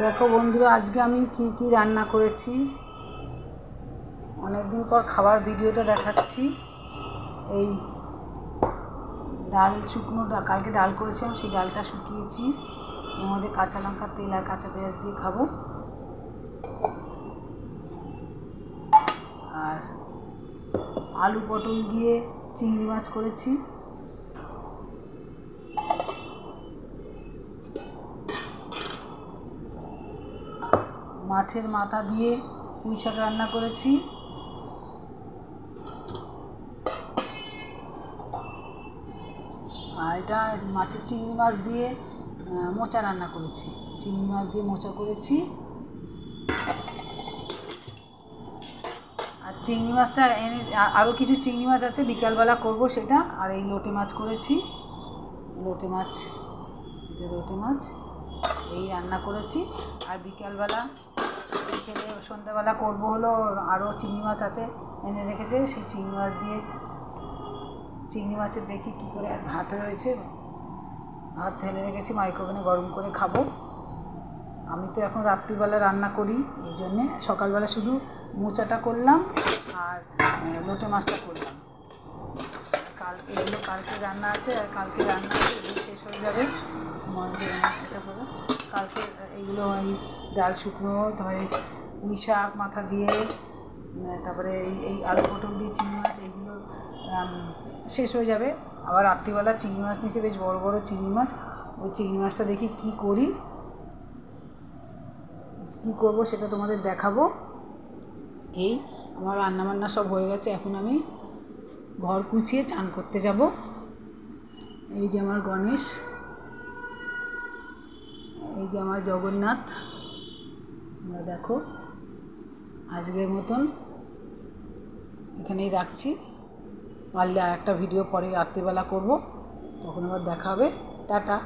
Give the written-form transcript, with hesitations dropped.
দেখো বন্ধুরা, আজকে আমি কি রান্না করেছি। অনেকদিন পর খাবার ভিডিওটা দেখাচ্ছি। এই ডাল, শুকনো ডাল, কালকে ডাল করেছিলাম, সেই ডালটা শুকিয়েছি। এর মধ্যে কাঁচা লঙ্কা, তেল আর কাঁচা পেঁয়াজ দিয়ে খাবো। আর আলু পটল দিয়ে চিংড়ি মাছ করেছি। মাছের মাথা দিয়ে পুঁই শাক রান্না করেছি। আর এটা মাছের চিংড়ি মাছ দিয়ে মোচা রান্না করেছি। চিংড়ি মাছ দিয়ে মোচা করেছি। আর চিংড়ি মাছটা এনে আরও কিছু চিংড়ি মাছ আছে, বিকালবেলা করব সেটা। আর এই লোটে মাছ করেছি, লোটে মাছ এই রান্না করেছি। আর বিকালবেলা সন্ধ্যাবেলা করব হলো, আরও চিংড়ি মাছ আছে এনে রেখেছে, সেই চিংড়ি মাছের দেখি কী করে ভাত রয়েছে, ভাত ঢেলে রেখেছি, মাইক্রোওভেনে গরম করে খাবো। আমি তো এখন রাত্রিবেলা রান্না করি, এই জন্যে সকালবেলা শুধু মোচাটা করলাম আর লোটে মাছটা করলাম। এগুলো কালকে রান্না আছে, আর কালকে রান্না আছে, এগুলো শেষ হয়ে যাবে। এটা করে কালকে এইগুলো ওই ডাল শুকনো, তারপরে পুঁই শাক মাথা দিয়ে, তারপরে এই আলু পটল দিয়ে চিংড়ি মাছ, এইগুলো শেষ হয়ে যাবে। আবার রাত্রিবেলা চিংড়ি মাছ নিয়েছে, বেশ বড় বড় চিংড়ি মাছ। ওই চিংড়ি মাছটা দেখি কী করব সেটা তোমাদের দেখাবো। এই আমার রান্নাবান্না সব হয়ে গেছে, এখন আমি ঘর গুছিয়ে চান করতে যাব। এই যে আমার গণেশ, এই যে আমার জগন্নাথ। তোমরা দেখো, আজকের মতন এখানেই রাখছি। পারলে আর একটা ভিডিও পরে রাত্রিবেলা করব, তখন আবার দেখা হবে। টাটা।